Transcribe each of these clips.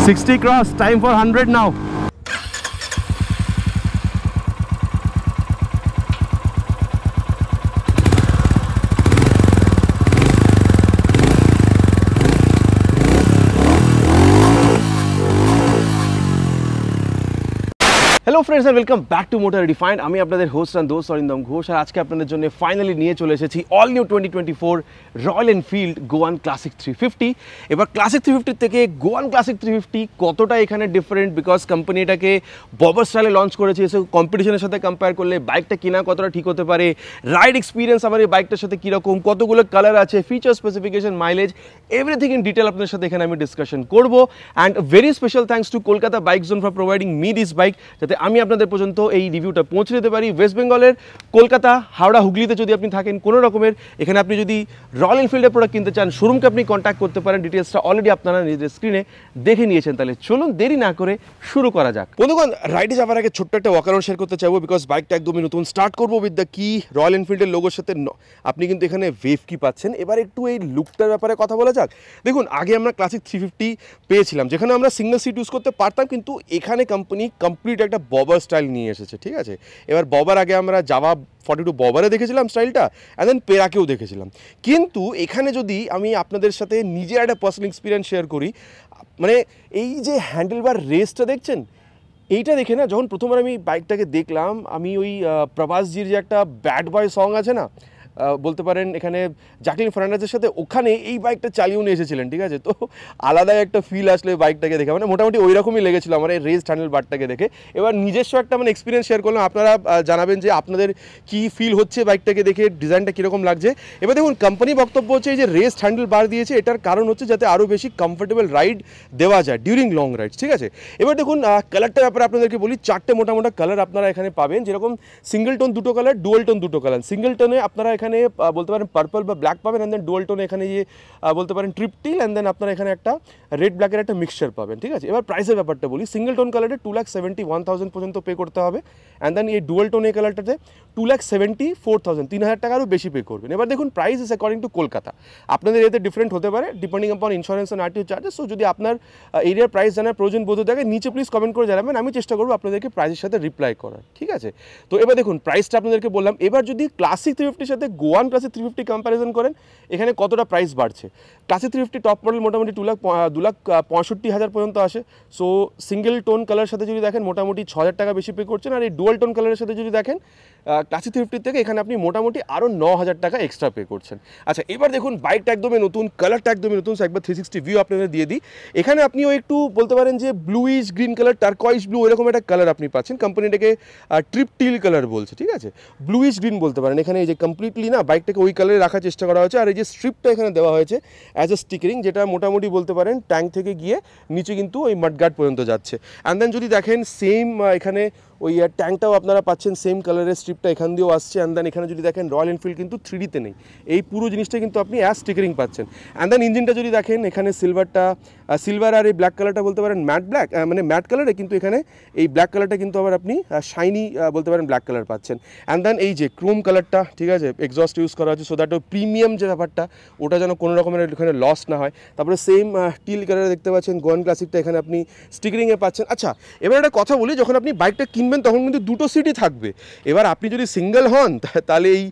60 cross, time for 100 now. Hello friends and welcome back to motor refined. আমি আপনাদের host and দোস্ত অরিন্দম ঘোষ, আর আজকে আপনাদের জন্য ফাইনালি নিয়ে চলে এসেছি all new 2024 royal Enfield Goan classic 350। এবার ক্লাসিক 350 থেকে গোয়ান ক্লাসিক 350 কতটা এখানে ডিফারেন্ট, বিকজ কোম্পানি এটাকে ববার স্টাইলে লঞ্চ করেছে। এসে কম্পিটিশনের সাথে কম্পেয়ার করলে বাইকটা কিনা কতটা ঠিক হতে পারে, রাইড এক্সপিরিয়েন্স আমার এই বাইকটার সাথে কীরকম, কতগুলো কালার আছে, feature specification, mileage, everything in detail আপনাদের সাথে এখানে আমি ডিসকাশন করবো। And very special thanks to Kolkata bike zone for providing me this bike, যাতে আমি আপনাদের পর্যন্ত এই রিভিউটা পৌঁছে দিতে পারি। ওয়েস্ট বেঙ্গলের কলকাতা, হাওড়া, হুগলিতে যদি আপনি থাকেন কোনো রকমের, এখানে আপনি যদি রয়্যাল এনফিল্ডের প্রোডাক্ট কিনতে চান, শোরুমকে আপনি কন্ট্যাক্ট করতে পারেন। ডিটেলসটা অলরেডি আপনারা নিজেদের স্ক্রিনে দেখে নিয়েছেন। তাহলে চলুন দেরি না করে শুরু করা যাক। বন্ধুগণ, রাইডে যাওয়ার আগে ছোট্ট একটা ওয়াক অ্যারাউন্ড শেয়ার করতে চাইবো, বিকজ বাইকটা একদমই নতুন। স্টার্ট করবো উইথ দ্য কি, রয়্যাল এনফিল্ডের লোগোর সাথে আপনি কিন্তু এখানে ওয়েভ কি পাচ্ছেন। এবার একটু এই লুকটার ব্যাপারে কথা বলা যাক। দেখুন, আগে আমরা ক্লাসিক 350 পেয়েছিলাম যেখানে আমরা সিঙ্গেল সিট ইউজ করতে পারতাম, কিন্তু এখানে কোম্পানি কমপ্লিট একটা ববার স্টাইল নিয়ে এসেছে। ঠিক আছে, এবার ববার আগে আমরা জাভা 42 ববারে দেখেছিলাম স্টাইলটা, অ্যান্ড দেন পেরাকেও দেখেছিলাম। কিন্তু এখানে যদি আমি আপনাদের সাথে নিজের একটা পার্সোনাল এক্সপিরিয়েন্স শেয়ার করি, মানে এই যে হ্যান্ডেলবার রেসটা দেখছেন, এইটা দেখে না, যখন প্রথমবার আমি বাইকটাকে দেখলাম, আমি ওই প্রভাসজির যে একটা ব্যাড বয় সং আছে না, বলতে পারেন এখানে জ্যাকলিন ফার্নান্ডেজের সাথে, ওখানে এই বাইকটা চালিয়েও নিয়ে এসেছিলেন। ঠিক আছে, তো আলাদাই একটা ফিল আসলে বাইকটাকে দেখে, মানে মোটামুটি ওই রকমই লেগেছিল আমার এই রেস হ্যান্ডেল বারটাকে দেখে। এবার নিজস্ব একটা মানে এক্সপিরিয়েন্স শেয়ার করলাম, আপনারা জানাবেন যে আপনাদের কী ফিল হচ্ছে বাইকটাকে দেখে, ডিজাইনটা কীরকম লাগছে। এবার দেখুন, কোম্পানি বক্তব্য হচ্ছে এই যে রেস হ্যান্ডেল বার দিয়েছে, এটার কারণ হচ্ছে যাতে আরও বেশি কমফোর্টেবল রাইড দেওয়া যায় ডিউরিং লং রাইডস। ঠিক আছে, এবার দেখুন কালারটার ব্যাপারে আপনাদেরকে বলি, চারটে মোটামোটা কালার আপনারা এখানে পাবেন। যেরকম সিঙ্গেল টোন দুটো কালার, ডুয়াল টোন দুটো কালার। সিঙ্গেল টোনে আপনারা এখানে বলতে পারেন পার্পল বা ব্ল্যাক পাবেন, অ্যান্ড দেন ডুয়াল টোনে এখানে যে বলতে পারেন ট্রিপটিল, অ্যান্ড দেন আপনারা এখানে একটা রেড ব্ল্যাকের একটা মিক্সচার পাবেন। ঠিক আছে, এবার প্রাইসের ব্যাপারটা বলি। সিঙ্গেল টোন কালারে 2,71,000 পর্যন্ত পে করতে হবে, অ্যান্ড দেন এই ডুয়াল টোন এই কালারটাতে 2,74,000, 3,000 টাকা আরও বেশি পে করবেন। এবার দেখুন, price is according to Kolkata, আপনাদের এতে ডিফারেন্ট হতে পারে ডিপেন্ডিং আপন insurance and RTO charges. So যদি আপনার এরিয়ার প্রাইস জানার প্রয়োজন বোধ থাকে, নিচে প্লিজ কমেন্ট করে জানাবেন, আমি চেষ্টা করবো আপনাদেরকে প্রাইসের সাথে রিপ্লাই করার। ঠিক আছে, তো এবার দেখুন প্রাইসটা আপনাদেরকে বললাম। এবার যদি ক্লাসিক 350 সাথে গোয়ান ক্লাসিক 350 কম্প্যারিজন করেন, এখানে কতটা প্রাইস বাড়ছে। ক্লাসিক 350 টপ মডেল মোটামুটি 2,65,000 পর্যন্ত আসে। সো সিঙ্গেল টোন কালারের সাথে যদি দেখেন মোটামুটি 6,000 টাকা বেশি পে করছেন, আর এই ডুয়াল টোন কালারের সাথে যদি দেখেন ক্লাসিক 350 থেকে এখানে আপনি মোটামুটি আরও 9,000 টাকা এক্সট্রা পে করছেন। আচ্ছা, এবার দেখুন বাইকটা একদমই নতুন, কালারটা একদমই নতুন। একবার 360 ভিউ আপনাদের দিয়ে দিই। এখানে আপনিও একটু বলতে পারেন যে ব্লুইশ গ্রিন কালার, টার্কয়েস ব্লু, এরকম একটা কালার আপনি পাচ্ছেন। কোম্পানিটাকে ট্রিপটিল কালার বলছে। ঠিক আছে, ব্লুইশ গ্রিন বলতে পারেন। এখানে এই যে কমপ্লিটলি না বাইকটাকে ওই কালারে রাখার চেষ্টা করা হয়েছে, আর এই যে স্ট্রিপটা এখানে দেওয়া হয়েছে অ্যাজ এ স্টিকারিং, যেটা মোটামুটি বলতে পারেন ট্যাঙ্ক থেকে গিয়ে নিচে কিন্তু ওই মাডগার্ড পর্যন্ত যাচ্ছে। অ্যান্ড দেন যদি দেখেন সেম এখানে ওই ট্যাঙ্কটাও আপনারা পাচ্ছেন, সেম কালারের স্ট্রিপটা এখান দিয়েও আসছে। অ্যান্ড দেন এখানে যদি দেখেন রয়্যাল এনফিল্ড কিন্তু 3Dতে নেই, এই পুরো জিনিসটা কিন্তু আপনি অ্যাজ স্টিকারিং পাচ্ছেন। অ্যান্ড দেন ইঞ্জিনটা যদি দেখেন, এখানে সিলভার আর এই ব্ল্যাক কালারটা বলতে পারেন ম্যাট ব্ল্যাক, মানে ম্যাট কালারে, কিন্তু এখানে এই ব্ল্যাক কালারটা কিন্তু আবার আপনি শাইনি বলতে পারেন ব্ল্যাক কালার পাচ্ছেন। অ্যান্ড দেন এই যে ক্রোম কালারটা, ঠিক আছে, এক্সস্ট ইউজ করা হচ্ছে, সো দ্যাট প্রিমিয়াম যে ব্যাপারটা ওটা যেন কোনো রকমের এখানে লস না হয়। তারপরে সেম টিল কালারে দেখতে পাচ্ছেন গোয়ান ক্লাসিকটা এখানে আপনি স্টিকারিংয়ে পাচ্ছেন। আচ্ছা, এবার একটা কথা বলি, যখন আপনি বাইকটা কিনবেন তখন কিন্তু দুটো সিটই থাকবে। এবার আপনি যদি সিঙ্গেল হন তাহলে এই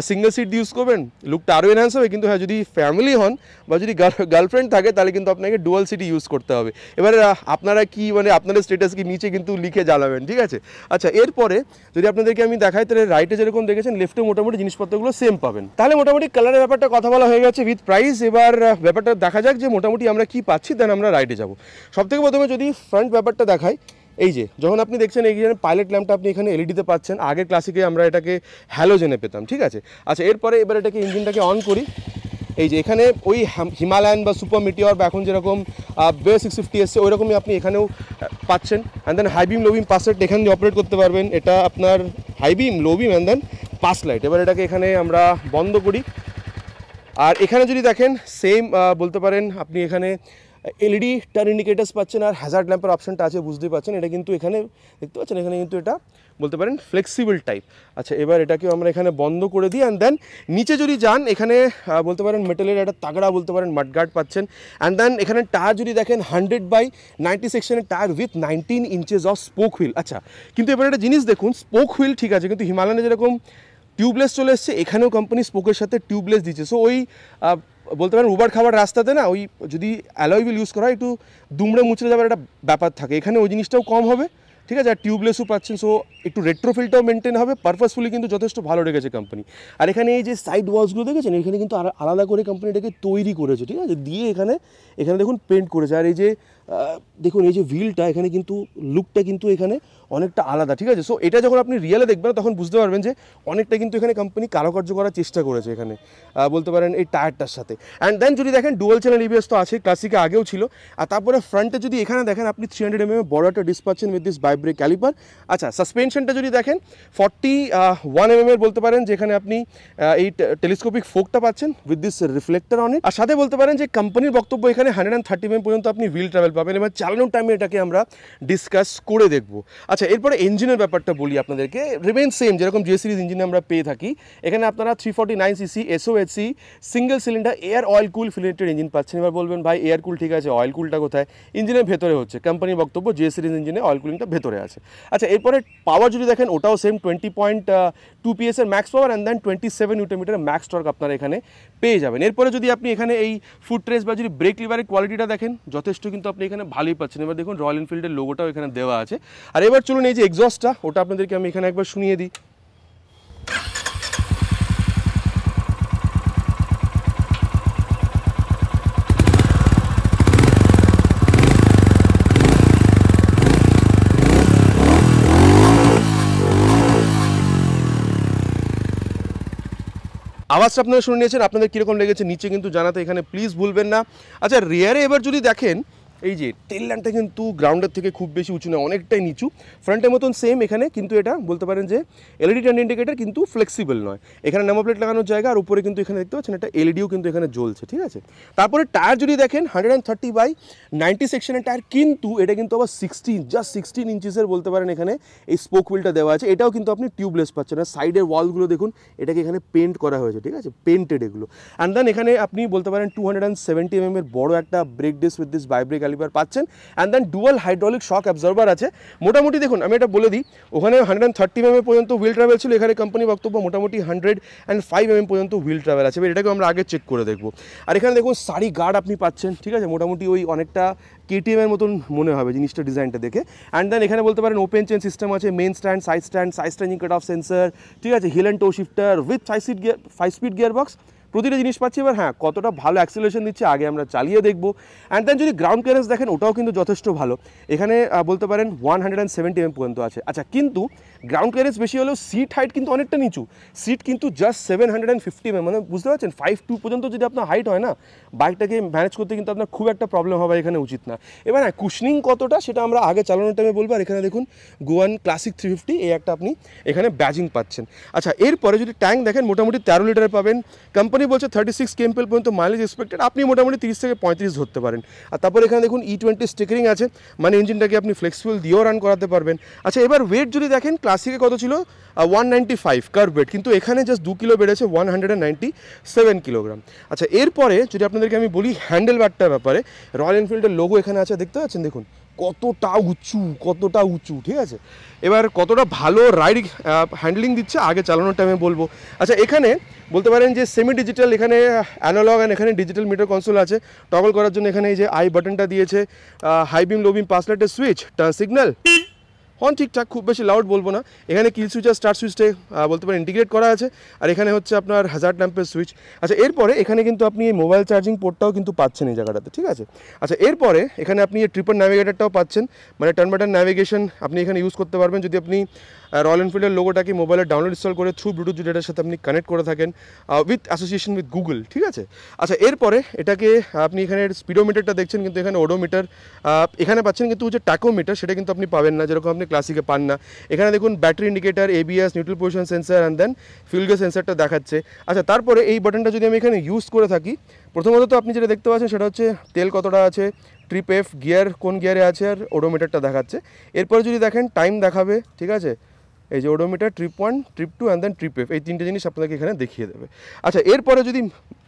সিঙ্গেল সিট ইউজ করবেন, লুকটা আরও এনহ্যান্স হবে। কিন্তু হ্যাঁ, যদি ফ্যামিলি হন বা যদি গার্লফ্রেন্ড থাকে তাহলে কিন্তু আপনাকে ডুয়াল সিটি ইউজ করতে হবে। এবার আপনারা কি মানে আপনাদের স্টেটাস কি নিচে কিন্তু লিখে জানাবেন। ঠিক আছে, আচ্ছা, এরপরে যদি আপনাদেরকে আমি দেখাই, তাহলে রাইটে যেরকম দেখেছেন লেফটে মোটামুটি জিনিসপত্রগুলো সেম পাবেন। তাহলে মোটামুটি কালারের ব্যাপারটা কথা বলা হয়ে গেছে উইথ প্রাইস। এবার ব্যাপারটা দেখা যাক যে মোটামুটি আমরা কি পাচ্ছি, দেন আমরা রাইডে যাব। সবথেকে প্রথমে যদি ফ্রন্ট ব্যাপারটা দেখাই, এই যে যখন আপনি দেখছেন এই যে পাইলট ল্যাম্পটা আপনি এখানে এলইডিতে পাচ্ছেন, আগের ক্লাসিকে আমরা এটাকে হ্যালোজেনে পেতাম। ঠিক আছে, আচ্ছা, এরপরে এবার এটাকে ইঞ্জিনটাকে অন করি। এই যে এখানে ওই হিমালয়ান বা সুপার মিটিওর বা এখন যেরকম বেস 650 এসছে ওই রকমই আপনি এখানেও পাচ্ছেন। অ্যান্ড দেন হাইবিম লোবিম পাস লাইট এখান দিয়ে অপারেট করতে পারবেন। এটা আপনার হাইবিম লোবিম অ্যান্ড দেন পাস লাইট। এবার এটাকে এখানে আমরা বন্ধ করি। আর এখানে যদি দেখেন সেম বলতে পারেন আপনি এখানে এলইডি টার্ন ইন্ডিকেটার্স পাচ্ছেন, আর হ্যাজার্ড ল্যাম্পের অপশনটা আছে, বুঝতেই পাচ্ছেন। এটা কিন্তু এখানে দেখতে পাচ্ছেন, এখানে কিন্তু এটা বলতে পারেন ফ্লেক্সিবল টাইপ। আচ্ছা, এবার এটাকেও আমরা এখানে বন্ধ করে দিই। অ্যান্ড দেন নিচে যদি যান, এখানে বলতে পারেন মেটালের একটা তাগড়া বলতে পারেন মাডগার্ড পাচ্ছেন। অ্যান্ড দেন এখানে টায়ার যদি দেখেন 100/90 সেকশনের tyre with 19 inches of spoke wheel. আচ্ছা, কিন্তু এবার একটা জিনিস দেখুন, স্পোক হুইল ঠিক আছে, কিন্তু হিমালয়ানে যেরকম টিউবলেস চলে এসছে, এখানেও কোম্পানি স্পোকের সাথে টিউবলেস দিচ্ছে। সো ওই বলতে পারেন উবার খাবার রাস্তাতে না, ওই যদি অ্যালয় হুইল ইউজ করা হয় একটু দুমড়ে মুচড়ে যাওয়ার একটা ব্যাপার থাকে, এখানে ওই জিনিসটাও কম হবে, ঠিক আছে। আর টিউবলেসও পাচ্ছেন, সো একটু রেট্রোফিলটাও মেনটেন হবে, পারপাসফুলি কিন্তু যথেষ্ট ভালো রেখেছে কোম্পানি। আর এখানে এই যে সাইড ওয়ালসগুলো দেখেছেন, এখানে কিন্তু আলাদা করে কোম্পানি এটাকে তৈরি করেছে, ঠিক আছে, দিয়ে এখানে দেখুন পেন্ট করেছে। আর এই যে দেখুন এই যে হুইলটা, এখানে কিন্তু লুকটা কিন্তু এখানে অনেকটা আলাদা, ঠিক আছে। সো এটা যখন আপনি রিয়েলে দেখবেন তখন বুঝতে পারবেন যে অনেকটা কিন্তু এখানে কোম্পানি কারুকার্য করার চেষ্টা করেছে এখানে বলতে পারেন এই টায়ারটার সাথে। অ্যান্ড দেন যদি দেখেন ডুয়াল চ্যানেল EBS তো আছে, ক্লাসিকে আগেও ছিল। আর তারপরে ফ্রন্টে যদি এখানে দেখেন আপনি 300 mm বড় একটা ডিস্ক পাচ্ছেন উইথ দিস বাইব্রেক ক্যালিপার। আচ্ছা, সাসপেনশনটা যদি দেখেন 41 mm এর বলতে পারেন, যেখানে আপনি এই টেলিস্কোপিক ফোকটা পাচ্ছেন with this reflector on it. আর সাথে বলতে পারেন যে কোম্পানির বক্তব্য এখানে 130 mm পর্যন্ত আপনি হুইল ট্রাভেল পাবেন। এবার চালানোর টাইমে এটাকে আমরা ডিসকাস করে দেখব। আচ্ছা, এরপরে ইঞ্জিনের ব্যাপারটা বলি আপনাদেরকে, রিমেন সেম যেরকম J সিরিজ ইঞ্জিনে আমরা পেয়ে থাকি। এখানে আপনারা 349cc SOHC single cylinder air oil cool ফিলেটেড ইঞ্জিন পাচ্ছেন। এবার বলবেন ভাই এয়ার কুল ঠিক আছে, অয়েল কুলটা কোথায়? ইঞ্জিনের ভেতরে হচ্ছে, কোম্পানির বক্তব্য J সিরিজ ইঞ্জিনে অয়েল কুলিংটা ভেতরে আছে। আচ্ছা, এরপরে পাওয়ার যদি দেখেন ওটাও সেম 20.2 PS এর max power and then 27 newton max torque আপনারা এখানে পেয়ে যাবেন। এরপরে যদি আপনি এখানে এই ফুট ট্রেস বা যদি ব্রেক লিভারের কোয়ালিটিটা দেখেন, যথেষ্ট কিন্তু আপনি এখানে ভালোই পাচ্ছেন। এবার দেখুন রয়্যাল এনফিল্ডের লোগোটাও এখানে দেওয়া আছে। আর এবার চলুন এই যে এক্সস্টটা, ওটা আপনাদেরকে আমি এখানে একবার শুনিয়ে দিই। আওয়াজটা আপনারা শুনে নিয়েছেন, আপনাদের কীরকম লেগেছে নিচে কিন্তু জানাতে এখানে প্লিজ ভুলবেন না। আচ্ছা, রিয়ারে এবার যদি দেখেন, এই যে টেল ল্যাম্পটা কিন্তু গ্রাউন্ডের থেকে খুব বেশি উঁচু না, অনেকটাই নিচু। ফ্রন্টের মতন সেম এখানে, কিন্তু এটা বলতে পারেন যে এলইডি টার্ন ইন্ডিকেটার কিন্তু ফ্লেক্সিবল নয়। এখানে নাম্বার প্লেট লাগানোর জায়গা, আর উপরে কিন্তু এখানে দেখতে পাচ্ছেন একটা এলইডিও কিন্তু এখানে জ্বলছে, ঠিক আছে। তারপরে টায়ার যদি দেখেন 130/90 সেকশনের টায়ার, কিন্তু এটা কিন্তু আবার 16 ইঞ্চিসের বলতে পারেন এখানে এই স্পোক হুইলটা দেওয়া আছে। এটাও কিন্তু আপনি টিউবলেস পাচ্ছেন। আর সাইডের ওয়ালগুলো দেখুন, এটাকে এখানে পেন্ট করা হয়েছে, ঠিক আছে, পেন্টেড এগুলো। অ্যান্ড দেন এখানে আপনি বলতে পারেন 270 mm এর বড় একটা brake disc with this ByBre caliper পাচ্ছেন। And then dual hydraulic shock absorber আছে। মোটামুটি দেখুন, আমি এটা বলে দিই, ওখানে 130 mm পর্যন্ত হুইল ট্রাভেল ছিল, এখানে কোম্পানি বক্তব্য মোটামুটি 105 mm পর্যন্ত হুইল ট্রাভেল আছে। এটাকেও আমরা আগে চেক করে দেখবো। আর এখানে দেখুন সারি গার্ড আপনি পাচ্ছেন, ঠিক আছে, মোটামুটি ওই অনেকটা KTM এর মতন মনে হবে জিনিসটা, ডিজাইনটা দেখে। অ্যান্ড দেন এখানে বলতে পারেন ওপেন চেন সিস্টেম আছে, main stand, side changing cut off sensor, ঠিক আছে, heel and toe shifter with 5 speed gear box, প্রতিটা জিনিস পাচ্ছি। এবার হ্যাঁ, কতটা ভালো অ্যাক্সেলারেশন দিচ্ছে আগে আমরা চালিয়ে দেখবো। অ্যান্ড দেন যদি গ্রাউন্ড ক্লিয়ারেন্স দেখেন, ওটাও কিন্তু যথেষ্ট ভালো। এখানে বলতে পারেন 170 mm পর্যন্ত আছে। আচ্ছা, কিন্তু গ্রাউন্ড ক্লিয়ারেন্স বেশি হলেও সিট হাইট কিন্তু অনেকটা নিচু। সিট কিন্তু জাস্ট 750 mm, মানে বুঝতে পারছেন 5'2" পর্যন্ত যদি আপনার হাইট হয় না, বাইকটাকে ম্যানেজ করতে কিন্তু আপনার খুব একটা প্রবলেম হবে এখানে উচিত না। এবার হ্যাঁ, কুশনিং কতটা সেটা আমরা আগে চালানোর টাইমে বলবো। আর এখানে দেখুন গোয়ান ক্লাসিক 350 এই একটা আপনি এখানে ব্যাজিং পাচ্ছেন। আচ্ছা, এরপরে যদি ট্যাঙ্ক দেখেন, মোটামুটি 13 লিটার পাবেন। কোম্পানি বলছে 36 kmpl পর্যন্ত মাইলেজ এক্সপেক্টেড, আপনি মোটামুটি 30 থেকে 35 ধরতে পারেন। আর তারপর এখানে দেখুন E20 স্টিকারিং আছে, মানে ইঞ্জিনটাকে আপনি ফ্লেক্সিবল দিয়েও রান করাতে পারবেন। আচ্ছা, এবার ওয়েট যদি দেখেন, ক্লাসিকে কত ছিল 195 কার্ভ ওয়েট, কিন্তু এখানে জাস্ট 2 কিলো বেড়েছে 197 কিলোগ্রাম। আচ্ছা, এরপরে যদি আপনাদেরকে আমি বলি হ্যান্ডেল বারটার ব্যাপারে, রয়্যাল এনফিল্ডের লোগো এখানে আছে, দেখতে পাচ্ছেন, দেখুন কতটা উঁচু, ঠিক আছে। এবার কতটা ভালো রাইড হ্যান্ডলিং দিচ্ছে আগে চালানোর টাইমে বলবো। আচ্ছা, এখানে বলতে পারেন যে সেমি ডিজিটাল, এখানে অ্যানালগ অ্যান্ড এখানে ডিজিটাল মিটার কনসোল আছে। টগল করার জন্য এখানে এই যে আই বাটনটা দিয়েছে, হাই বিম লো বিম পাস লাইটের সুইচ, টার্ন সিগন্যাল, হন ঠিকঠাক, খুব বেশি লাউড বলবো না। এখানে কিল সুইচ আর স্টার্ট সুইচটা বলতে পারেন ইন্টিগ্রেট করা আছে। আর এখানে হচ্ছে আপনার হ্যাজার্ড ল্যাম্পের সুইচ। আচ্ছা, এরপরে এখানে কিন্তু আপনি এই মোবাইল চার্জিং পোর্টটাও কিন্তু পাচ্ছেন এই জায়গাটাতে, ঠিক আছে। আচ্ছা, এরপরে এখানে আপনি এই ট্রিপল ন্যাভিগেটারটাও পাচ্ছেন, মানে টার্ন বাটন ন্যাভিগেশন আপনি এখানে ইউজ করতে পারবেন যদি আপনি রয়্যাল এনফিল্ডের লোগোটাকে মোবাইলে ডাউনলোড ইনস্টল করে থ্রু ব্লুটুথ ডেটার সাথে আপনি কানেক্ট করে থাকেন উইথ অ্যাসোসিয়েশন উইথ গুগল, ঠিক আছে। আচ্ছা, এরপরে এটাকে আপনি এখানে স্পিডোমিটারটা দেখছেন, কিন্তু এখানে ওডোমিটার এখানে পাচ্ছেন, কিন্তু যে ট্যাকোমিটার সেটা কিন্তু আপনি পাবেন না, যেরকম আপনি ক্লাসিকে পান না। এখানে দেখুন battery indicator, ABS, neutral position sensor and then fuel gauge সেন্সারটা দেখাচ্ছে। আচ্ছা, তারপরে এই বাটনটা যদি আমি এখানে ইউজ করে থাকি, প্রথমত তো আপনি যেটা দেখতে পাচ্ছেন সেটা হচ্ছে তেল কতটা আছে, ট্রিপ গিয়ার কোন গিয়ারে আছে, আর ওডোমিটারটা দেখাচ্ছে। এরপরে যদি দেখেন টাইম দেখাবে, ঠিক আছে, এই যে odometer, trip 1, trip 2 and then trip F, এই তিনটে জিনিস আপনাদেরকে এখানে দেখিয়ে দেবে। আচ্ছা, এরপরে যদি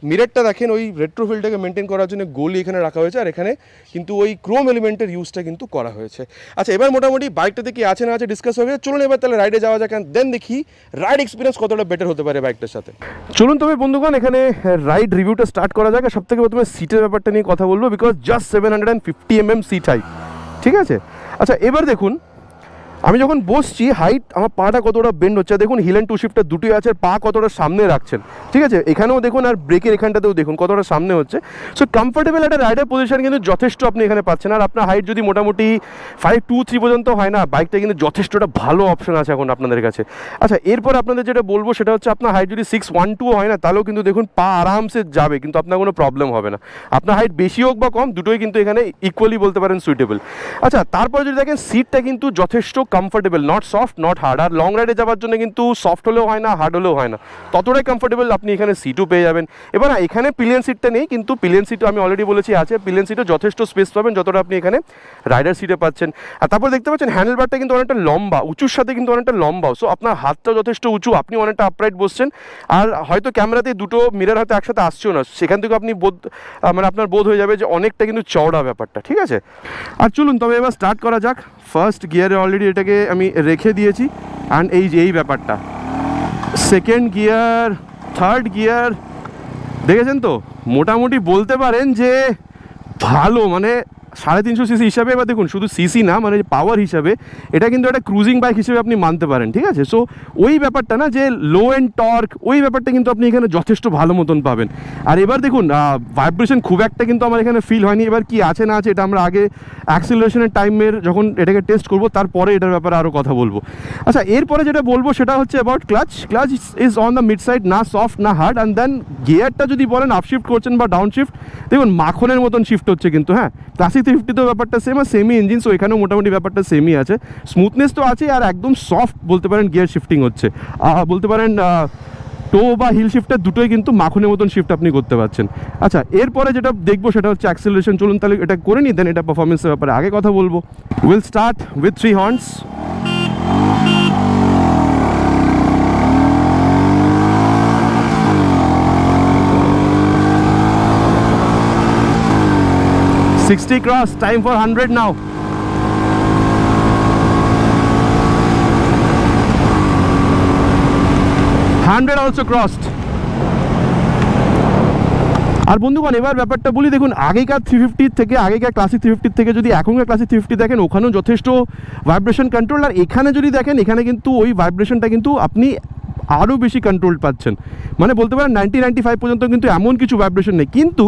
মিররটা দেখেন, ওই রেট্রো ফিলটাকে মেনটেন করার জন্য গোলি এখানে রাখা হয়েছে, আর এখানে কিন্তু ওই ক্রোম এলিমেন্টের ইউজটা কিন্তু করা হয়েছে। আচ্ছা, এবার মোটামুটি বাইকটাতে কি আছে না আছে ডিসকাস হবে। চলুন এবার তাহলে রাইডে যাওয়া যাক, দেন দেখি রাইড এক্সপিরিয়েন্স কতটা বেটার হতে পারে বাইকটার সাথে। চলুন তবে বন্ধুগণ, এখানে রাইড রিভিউটা স্টার্ট করা যাক। সব থেকে প্রথমে সিটের ব্যাপারটা নিয়ে কথা বলবো, because just 750 mm seat height, ঠিক আছে। আচ্ছা, এবার দেখুন আমি যখন বসছি, হাইট আমার পাটা কতটা বেন্ড হচ্ছে, দেখুন হিল অ্যান্ড টু শিফটার দুটোই আছে, পা কতটা সামনে রাখছেন, ঠিক আছে। এখানেও দেখুন, আর ব্রেকের এখানটাতেও দেখুন কতটা সামনে হচ্ছে। সো কমফোর্টেবল একটা রাইডার পজিশন কিন্তু যথেষ্ট আপনি এখানে পাচ্ছেন। আর আপনার হাইট যদি মোটামুটি 5'2'3" পর্যন্ত হয় না, বাইকটা কিন্তু যথেষ্টটা ভালো অপশন আছে এখন আপনাদের কাছে। আচ্ছা, এরপর আপনাদের যেটা বলবো সেটা হচ্ছে, আপনার হাইট যদি 6'1'2" হয় না, তাহলেও কিন্তু দেখুন পা আরামসে যাবে, কিন্তু আপনার কোনো প্রবলেম হবে না। আপনার হাইট বেশি হোক বা কম, দুটোই কিন্তু এখানে ইকুয়ালি বলতে পারেন সুইটেবল। আচ্ছা, তারপরে যদি দেখেন সিটটা কিন্তু যথেষ্ট comfortable, not soft not hard. আর লং রাইডে যাওয়ার জন্য কিন্তু সফট হলেও হয় না, হার্ড হলেও হয় না, ততটাই কমফোর্টেবল আপনি এখানে সিটও পেয়ে যাবেন। এবার এখানে পিলিয়ন সিটটা নেই, কিন্তু পিলিয়ন সিটও আমি অলরেডি বলেছি আছে, পিলিয়ন সিটও যথেষ্ট স্পেস পাবেন যতটা আপনি এখানে রাইডার সিটে পাচ্ছেন। আর তারপর দেখতে পাচ্ছেন হ্যান্ডেলবারটা কিন্তু অনেকটা লম্বা, উঁচুর সাথে কিন্তু অনেকটা লম্বাও। সো আপনার হাতটা যথেষ্ট উঁচু, আপনি অনেকটা আপরাইট বসছেন। আর হয়তো ক্যামেরাতে দুটো মিরর হয়তো একসাথে আসছেও না, সেখান থেকে আপনি মানে আপনার বোধ হয়ে যাবে যে অনেকটা কিন্তু চওড়া ব্যাপারটা, ঠিক আছে। আর চলুন তবে এবার স্টার্ট করা যাক। ফার্স্ট গিয়ারে অলরেডি এটাকে আমি রেখে দিয়েছি, অ্যান্ড এই যে এই ব্যাপারটা, সেকেন্ড গিয়ার, থার্ড গিয়ার, দেখেছেন তো মোটামুটি বলতে পারেন যে ভালো, মানে 350 সিসি হিসাবে। এবার দেখুন শুধু সিসি না, মানে পাওয়ার হিসাবে এটা কিন্তু একটা ক্রুজিং বাইক হিসেবে আপনি মানতে পারেন, ঠিক আছে। সো ওই ব্যাপারটা না, যে লো এন্ড টর্ক, ওই ব্যাপারটা কিন্তু আপনি এখানে যথেষ্ট ভালো মতন পাবেন। আর এবার দেখুন ভাইব্রেশন খুব একটা কিন্তু আমার এখানে ফিল হয়নি। এবার কি আছে না আছে এটা আমরা আগে অ্যাক্সিলারেশনের টাইমের যখন এটাকে টেস্ট করবো তারপরে এটার ব্যাপারে আরও কথা বলবো। আচ্ছা, এরপরে যেটা বলবো সেটা হচ্ছে about clutch. Clutch is on the mid side, না সফট না হার্ড। অ্যান্ড দেন গিয়ারটা যদি বলেন আপ শিফট করছেন বা ডাউন শিফট, দেখুন মাখনের মতন শিফট হচ্ছে কিন্তু। হ্যাঁ, ক্লাসিক 350 ব্যাপারটা সেম, আর সেমি ইঞ্জিন, সো এখানেও মোটামুটি ব্যাপারটা সেমই আছে। স্মুথনেস তো আছে, আর একদম সফট বলতে পারেন গিয়ার শিফটিং হচ্ছে, বলতে পারেন টো বা হিল শিফটার দুটোই কিন্তু মাখনের মতন শিফট আপনি করতে পারছেন। আচ্ছা, এরপরে যেটা দেখবো সেটা হচ্ছে অ্যাক্সেলারেশন। চলুন তাহলে এটা করে নিই, দেন এটা পারফরমেন্সের ব্যাপারে আগে কথা বলবো। Will start with 3 horns. $60 cross, time for 100 now. also crossed. আর বন্ধুগণ এবার ব্যাপারটা বলি, দেখুন আগেকার 350 থেকে, আগেকার ক্লাসিক 350 থেকে যদি এখনকার ক্লাসিক 350 দেখেন, ওখানেও যথেষ্ট ভাইব্রেশন কন্ট্রোল। আর এখানে যদি দেখেন, এখানে কিন্তু ওই ভাইব্রেশনটা কিন্তু আপনি আরও বেশি কন্ট্রোল পাচ্ছেন। মানে বলতে পারেন 90-95 পর্যন্ত কিন্তু এমন কিছু ভাইব্রেশন নেই। কিন্তু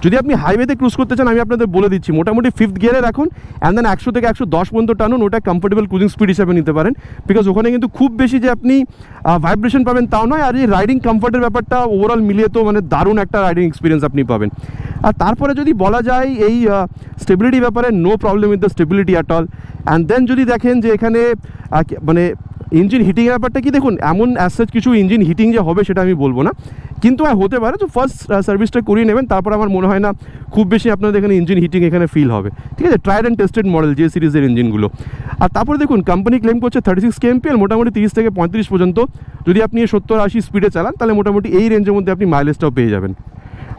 যদি আপনি হাইওয়েতে ক্রুজ করতে চান, আমি আপনাদের বলে দিচ্ছি মোটামুটি 5th গিয়ারে রাখুন, অ্যান্ড দেন 100 থেকে 110 পর্যন্ত টানুন, ওটা কমফোর্টেবল ক্রুজিং স্পিড হিসাবে নিতে পারেন। বিকজ ওখানে কিন্তু খুব বেশি যে আপনি ভাইব্রেশন পাবেন তাও নয়। আর এই রাইডিং কমফোর্টের ব্যাপারটা ওভারঅল মিলিয়ে তো মানে দারুণ একটা রাইডিং এক্সপিরিয়েন্স আপনি পাবেন। আর তারপরে যদি বলা যায় এই স্টেবিলিটি ব্যাপারে, no problem with the stability at all. And then যদি দেখেন যে এখানে মানে ইঞ্জিন হিটিংয়ের ব্যাপারটা কি, দেখুন এমন অ্যাজ কিছু ইঞ্জিন হিটিং যে হবে সেটা আমি বলবো না, কিন্তু হতে পারে। তো ফার্স্ট সার্ভিসটা করিয়ে নেবেন, তারপর আমার মনে হয় না খুব বেশি আপনাদের এখানে ইঞ্জিন হিটিং এখানে ফিল হবে, ঠিক আছে। ট্রাইড অ্যান্ড টেস্টেড মডেল যে সিরিজের ইঞ্জিনগুলো। আর তারপরে দেখুন কোম্পানি ক্লেম করছে 36 kmpl, মোটামুটি 30 থেকে 35 পর্যন্ত যদি আপনি 70-80 স্পিডে চালান, তাহলে মোটামুটি এই রেঞ্জের মধ্যে আপনি মাইলেজটাও পেয়ে যাবেন।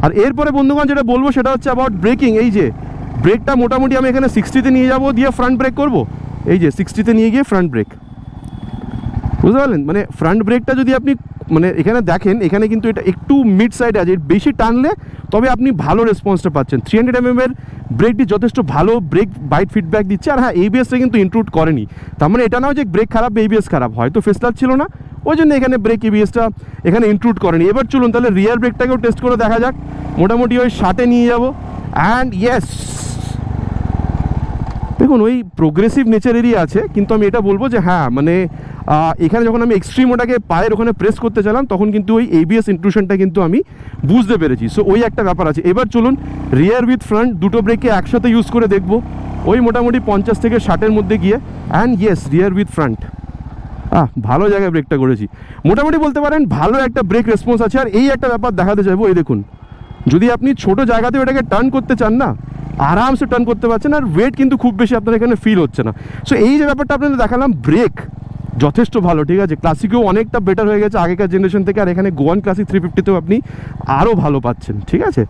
আর এরপরে বন্ধুগণ যেটা বলবো সেটা হচ্ছে অ্যাবাউট ব্রেকিং। এই যে ব্রেকটা মোটামুটি আমি এখানে 60-তে নিয়ে যাবো, দিয়ে ফ্রন্ট ব্রেক করবো। এই যে 60-তে নিয়ে গিয়ে ফ্রন্ট ব্রেক, বুঝতে পারলেন। মানে ফ্রন্ট ব্রেকটা যদি আপনি মানে এখানে দেখেন, এখানে কিন্তু এটা একটু মিড সাইডে আছে, বেশি টানলে তবে আপনি ভালো রেসপন্সটা পাচ্ছেন। 300 mm এর ব্রেকটি যথেষ্ট ভালো ব্রেক বাইট ফিডব্যাক দিচ্ছে। আর হ্যাঁ, ABS-টা কিন্তু ইনক্লুড করেনি, তার মানে এটা নয় যে ব্রেক খারাপ বা ABS খারাপ, হয়তো ফেসলার ছিল না ওই জন্য এখানে ব্রেক ABS-টা এখানে ইনক্লুড করেনি। এবার চলুন তাহলে রিয়ার ব্রেকটাকেও টেস্ট করে দেখা যাক। মোটামুটি ওই 60-এ নিয়ে যাবো, অ্যান্ড ইয়েস, দেখুন ওই প্রোগ্রেসিভ নেচারেরই আছে। কিন্তু আমি এটা বলবো যে হ্যাঁ, মানে এখানে যখন আমি এক্সট্রিম ওটাকে পায়ের ওখানে প্রেস করতে চাইলাম, তখন কিন্তু ওই ABS ইনক্লুশনটা কিন্তু আমি বুঝতে পেরেছি। সো ওই একটা ব্যাপার আছে। এবার চলুন রিয়ার উইথ ফ্রন্ট দুটো ব্রেককে একসাথে ইউজ করে দেখবো, ওই মোটামুটি 50 থেকে 60-এর মধ্যে গিয়ে। And yes, rear with front, ভালো জায়গায় ব্রেকটা করেছি, মোটামুটি বলতে পারেন ভালো একটা ব্রেক রেসপন্স আছে। আর এই একটা ব্যাপার দেখাতে চাইবো, এই দেখুন যদি আপনি ছোটো জায়গাতেও এটাকে টার্ন করতে চান না, আরামসে টার্ন করতে পারছেন, আর ওয়েট কিন্তু খুব বেশি আপনার এখানে ফিল হচ্ছে না। সো এই যে ব্যাপারটা আপনাদের দেখালাম ব্রেক, যথেষ্ট ভালো, ঠিক আছে। ক্লাসিকেও অনেকটা বেটার হয়ে গেছে আগেকার জেনারেশন থেকে, আর এখানে গোয়ান ক্লাসিক 350তেও আপনি আরও ভালো পাচ্ছেন, ঠিক আছে।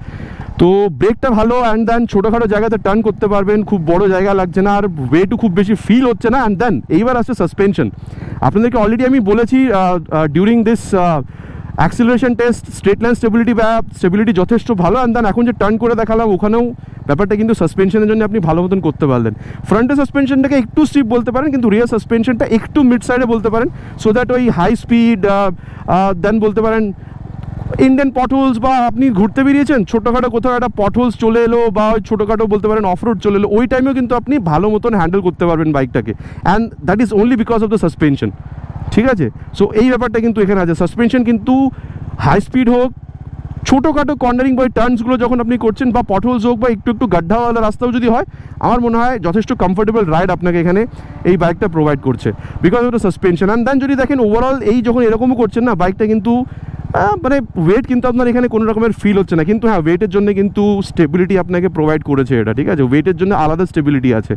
তো ব্রেকটা ভালো, অ্যান্ড দেন ছোটোখাটো জায়গাতে টার্ন করতে পারবেন, খুব বড় জায়গা লাগছে না, আর ওয়েটও খুব বেশি ফিল হচ্ছে না। অ্যান্ড দেন এইবার আসছে সাসপেনশন। আপনাদেরকে অলরেডি আমি বলেছি during this acceleration test, straight line stability যথেষ্ট ভালো। অ্যান্ড দেন এখন যে টার্ন করে দেখালাম ওখানেও ব্যাপারটা কিন্তু সাসপেনশনের জন্য আপনি ভালো মতন করতে পারলেন। ফ্রন্টে সাসপেনশনটাকে একটু স্টিপ বলতে পারেন, কিন্তু রিয়ার সাসপেনশনটা একটু মিড সাইডে বলতে পারেন, সো দ্যাট ওই হাই স্পিড দেন বলতে পারেন ইন্ডিয়ান পটহোলস, বা আপনি ঘুরতে বেরিয়েছেন ছোটোখাটো কোথাও একটা পটহোলস চলে এলো, বা ওই ছোটোখাটো বলতে পারেন অফ রোড চলে এলো, ওই টাইমেও কিন্তু আপনি ভালো মতন হ্যান্ডেল করতে পারবেন বাইকটাকে। And that is only because of the suspension, ঠিক আছে। সো এই ব্যাপারটা কিন্তু এখানে আছে। সাসপেনশন কিন্তু হাই স্পিড হোক, ছোটোখাটো কর্নারিং বা টার্নসগুলো যখন আপনি করছেন, বা পটহোলস হোক, বা একটু একটু গাড্ডাওয়ালা রাস্তাও যদি হয়, আমার মনে হয় যথেষ্ট কমফোর্টেবল রাইড আপনাকে এখানে এই বাইকটা প্রোভাইড করছে because of the suspension. And then যদি দেখেন ওভারঅল এই যখন এরকমও করছেন না, বাইকটা কিন্তু মানে ওয়েট কিন্তু আপনার এখানে কোনো রকমের ফিল হচ্ছে না, কিন্তু হ্যাঁ ওয়েটের জন্য কিন্তু স্টেবিলিটি আপনাকে প্রোভাইড করেছে এটা, ঠিক আছে। ওয়েটের জন্য আলাদা স্টেবিলিটি আছে,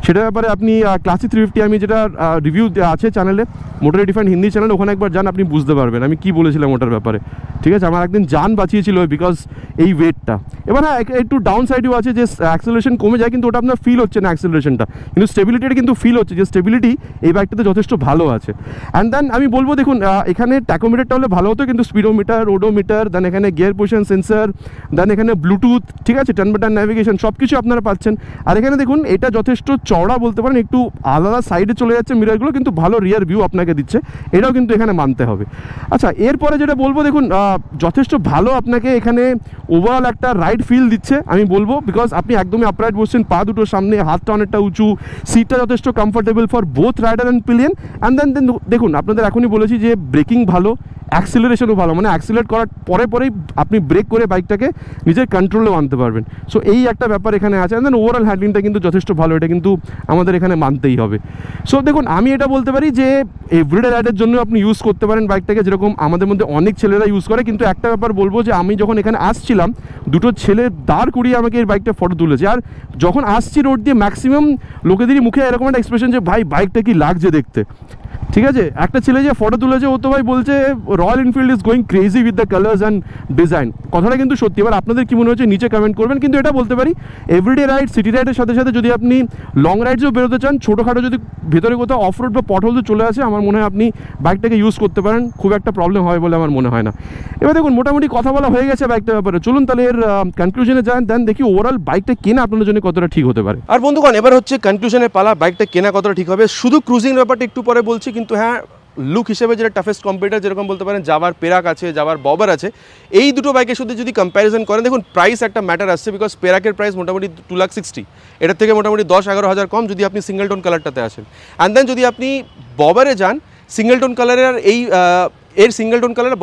সেটার ব্যাপারে আপনি ক্লাসিক 350 আমি যেটা রিভিউ আছে চ্যানেলে, মোটর রিডিফাইন্ড হিন্দি চ্যানেল, ওখানে একবার যান, আপনি বুঝতে পারবেন আমি কী বলেছিলাম ওটার ব্যাপারে, ঠিক আছে। আমার একদিন জান বাঁচিয়েছিল বিকজ এই ওয়েটটা। এবার হ্যাঁ একটু ডাউন সাইডেও আছে যে অ্যাক্সেলারেশন কমে যায়, কিন্তু ওটা আপনার ফিল হচ্ছে না অ্যাক্সেলারেশনটা, কিন্তু স্টেবিলিটিটা কিন্তু ফিল হচ্ছে, যে স্টেবিলিটি এই বাইকটাতে যথেষ্ট ভালো আছে। অ্যান্ড দেন আমি বলবো দেখুন এখানে ট্যাকোমিটারটা হলে ভালো হতো, কিন্তু স্পিডোমিটার, ওডোমিটার, দেন এখানে গিয়ার পজিশন সেন্সার, দেন এখানে ব্লুটুথ, ঠিক আছে, টার্ন বাই টার্ন ন্যাভিগেশন সব কিছু আপনারা পাচ্ছেন। আর এখানে দেখুন এটা যথেষ্ট চওড়া বলতে পারেন, একটু আলাদা সাইডে চলে যাচ্ছে মিররগুলো, কিন্তু ভালো রিয়ার ভিউ আপনাকে দিচ্ছে, এটাও কিন্তু এখানে মানতে হবে। আচ্ছা এরপরে যেটা বলবো দেখুন যথেষ্ট ভালো আপনাকে এখানে ওভারঅল একটা রাইড ফিল দিচ্ছে আমি বলবো, বিকজ আপনি একদমই আপরাইট বসছেন, পা দুটো সামনে, হাতটা অনেকটা উঁচু, সিটটা যথেষ্ট comfortable for both rider and pillion. And then দেখুন আপনাদের এখনই বলেছি যে ব্রেকিং ভালো, অ্যাক্সিলারেশনও ভালো, মানে অ্যাক্সিলারেট করার পরেই আপনি ব্রেক করে বাইকটাকে নিজের কন্ট্রোলেও আনতে পারবেন। সো এই একটা ব্যাপার এখানে আছে। অ্যান্ড দেন ওভারঅল হ্যান্ডলিংটা কিন্তু যথেষ্ট ভালো, এটা কিন্তু আমাদের এখানে মানতেই হবে। সো দেখুন আমি এটা বলতে পারি যে এভরিডে রাইডের জন্য আপনি ইউজ করতে পারেন বাইকটাকে, যেরকম আমাদের মধ্যে অনেক ছেলেরা ইউজ করে। কিন্তু একটা ব্যাপার বলবো যে আমি যখন এখানে আসছিলাম, দুটো ছেলে দাঁড় করিয়ে আমাকে এই বাইকটা ফটো তুলেছে, আর যখন আসছি রোড দিয়ে ম্যাক্সিমাম লোকেদেরই মুখে এরকম একটা এক্সপ্রেশন যে ভাই বাইকটা কি লাগছে দেখতে, ঠিক আছে। একটা ছেলে যে ফটো তুলেছে ও তো ভাই বলছে royal Enfield is going crazy with the colours and design, কথাটা কিন্তু সত্যি। এবার আপনাদের কী মনে হচ্ছে নিচে কমেন্ট করবেন, কিন্তু এটা বলতে পারি এভরিডে রাইড, সিটি রাইডের সাথে সাথে যদি আপনি লং রাইডসও বেরোতে চান, ছোটোখাটো যদি ভেতরে কোথাও অফ রোড বা পটহোলও চলে আসে, আমার মনে হয় আপনি বাইকটাকে ইউজ করতে পারেন, খুব একটা প্রবলেম হয় বলে আমার মনে হয় না। এবার দেখুন মোটামুটি কথা বলা হয়ে গেছে বাইকটার ব্যাপারে, চলুন তাহলে এর কনক্লুশনে যান, দেন দেখি ওভারঅল বাইকটা কেনা আপনাদের জন্য কতটা ঠিক হতে পারে। আর বন্ধুগণ এবার হচ্ছে কনক্লুশনের পালা, বাইকটা কেনা কতটা ঠিক হবে। শুধু ক্রুজিং ব্যাপারটা একটু পরে বলছি, কিন্তু হ্যাঁ লুক হিসেবে যেটা টাফেস্ট কম্পিউটার যেরকম বলতে পারেন জাভার পেরাক আছে, জাভার ববার আছে, এই দুটো বাইকের সাথে যদি কম্প্যারিজন করেন, দেখুন প্রাইস একটা ম্যাটার আসছে, বিকজ পেরাকের প্রাইস মোটামুটি 2,60,000, এটার থেকে মোটামুটি 10-11,000 কম যদি আপনি সিঙ্গেল টোন কালারটাতে আসেন। অ্যান্ড দেন যদি আপনি ববারে যান, সিঙ্গেল টোন কালারের এর সিঙ্গেল টোন কালার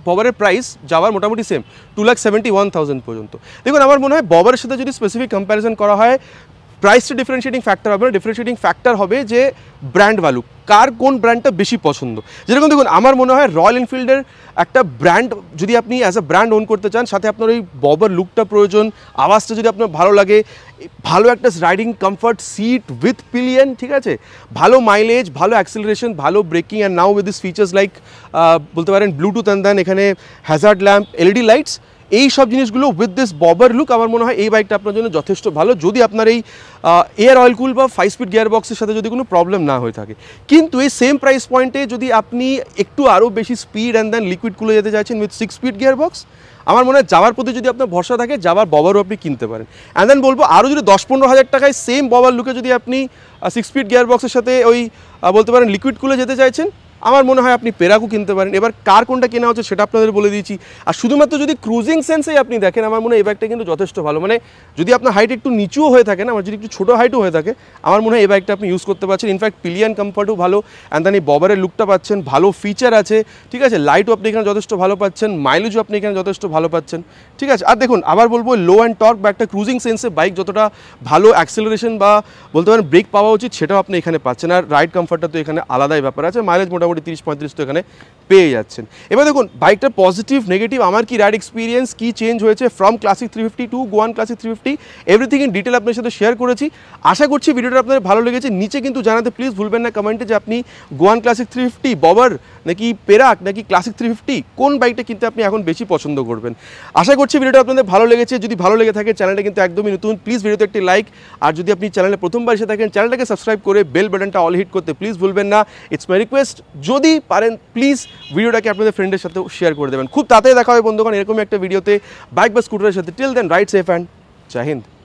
ববারের প্রাইস যাওয়ার মোটামুটি সেম 2,71,000 পর্যন্ত। দেখুন আমার মনে হয় ববারের সাথে যদি স্পেসিফিক কম্প্যারিজন করা হয়, প্রাইসটা ডিফারেন্সিয়েটিং ফ্যাক্টর হবে না, ডিফারেন্সিয়েটিং ফ্যাক্টর হবে যে ব্র্যান্ড ভ্যালু, কার কোন ব্র্যান্ডটা বেশি পছন্দ। যেরকম দেখুন আমার মনে হয় রয়্যাল এনফিল্ডের একটা ব্র্যান্ড যদি আপনি অ্যাজ আ ব্র্যান্ড ওন করতে চান, সাথে আপনার ওই ববার লুকটা প্রয়োজন, আওয়াজটা যদি আপনার ভালো লাগে, ভালো একটা riding comfort, seat with pillion, ঠিক আছে, ভালো মাইলেজ, ভালো অ্যাক্সিলারেশন, ভালো braking, and now with this features like বলতে পারেন ব্লুটুথ, অ্যান্ড দেন এখানে হ্যাজার্ড ল্যাম্প, এলইডি লাইটস, এই সব জিনিসগুলো উইথ দিস ববার লুক, আমার মনে হয় এই বাইকটা আপনার জন্য যথেষ্ট ভালো, যদি আপনার এই এয়ার অয়েল কুল বা 5 স্পিড গিয়ার বক্সের সাথে যদি কোনো প্রবলেম না হয়ে থাকে। কিন্তু এই সেম প্রাইস পয়েন্টে যদি আপনি একটু আরও বেশি স্পিড অ্যান্ড দেন লিকুইড কুলে যেতে চাইছেন উইথ 6 স্পিড গিয়ার বক্স, আমার মনে হয় যাওয়ার প্রতি যদি আপনার ভরসা থাকে, যাওয়ার ববারও আপনি কিনতে পারেন। অ্যান্ড দেন বলবো আরও যদি 10-15 হাজার টাকায় সেম ববার লুকে যদি আপনি 6 স্পিড গিয়ার বক্সের সাথে ওই বলতে পারেন লিকুইড কুলে যেতে চাইছেন, আমার মনে হয় আপনি পেরাকও কিনতে পারেন। এবার কার কোনটা কেনা হচ্ছে সেটা আপনাদের বলে দিয়েছি। আর শুধুমাত্র যদি ক্রুজিং সেন্সেই আপনি দেখেন, আমার মনে হয় এই বাইকটা কিন্তু যথেষ্ট ভালো, মানে যদি আপনার হাইট একটু নিচুও হয়ে থাকে না, আমার যদি একটু ছোটো হাইটও হয়ে থাকে, আমার মনে হয় এই বাইকটা আপনি ইউজ করতে পারছেন। ইনফ্যাক্ট পিলিয়ন কমফর্টও ভালো, অ্যান্ড দেন এই ববারের লুকটা পাচ্ছেন, ভালো ফিচার আছে, ঠিক আছে, লাইটও আপনি এখানে যথেষ্ট ভালো পাচ্ছেন, মাইলেজও আপনি এখানে যথেষ্ট ভালো পাচ্ছেন, ঠিক আছে। আর দেখুন আবার বলবো লো অ্যান্ড টর্ক বা একটা ক্রুজিং সেন্সে বাইক যতটা ভালো অ্যাক্সেলারেশন বা বলতে পারেন ব্রেক পাওয়া উচিত, সেটাও আপনি এখানে পাচ্ছেন। আর রাইড কমফর্টটা তো এখানে আলাদাই ব্যাপার আছে, মাইলেজ মোটামুটি মোটামুটি 30-35 তো এখানে পেয়ে যাচ্ছেন। এবার দেখুন বাইকটার পজিটিভ নেগেটিভ আমার কি রাইড এক্সপিরিয়েন্স কি চেঞ্জ হয়েছে from classic 350 to Goan classic 350 everything in detail আপনার সাথে শেয়ার করেছি। আশা করছি ভিডিওটা আপনাদের ভালো লেগেছে। নিচে কিন্তু জানাতে প্লিজ ভুলবেন না কমেন্টে যে আপনি গোয়ান ক্লাসিক 350 ববার নাকি পেরাক নাকি ক্লাসিক 350 কোন বাইকটা কিন্তু আপনি এখন বেশি পছন্দ করবেন। আশা করছি ভিডিওটা আপনাদের ভালো লেগেছে। যদি ভালো লেগে থাকে চ্যানেলটা কিন্তু একদমই নতুন, প্লিজ ভিডিওতে একটি লাইক, আর যদি আপনি চ্যানেলে প্রথমবার এসে থাকেন চ্যানেলটাকে সাবস্ক্রাইব করে বেল বাটনটা অল হিট করতে প্লিজ ভুলবেন না। ইটস মাই রিকোয়েস্ট, যদি পারেন প্লিজ ভিডিওটাকে আপনাদের ফ্রেন্ডের সাথেও শেয়ার করে দেবেন। খুব তাড়াতাড়ি দেখা হবে বন্ধুগণ এরকমই একটা ভিডিওতে বাইক বা স্কুটারের সাথে। Till then ride safe and Jai Hind.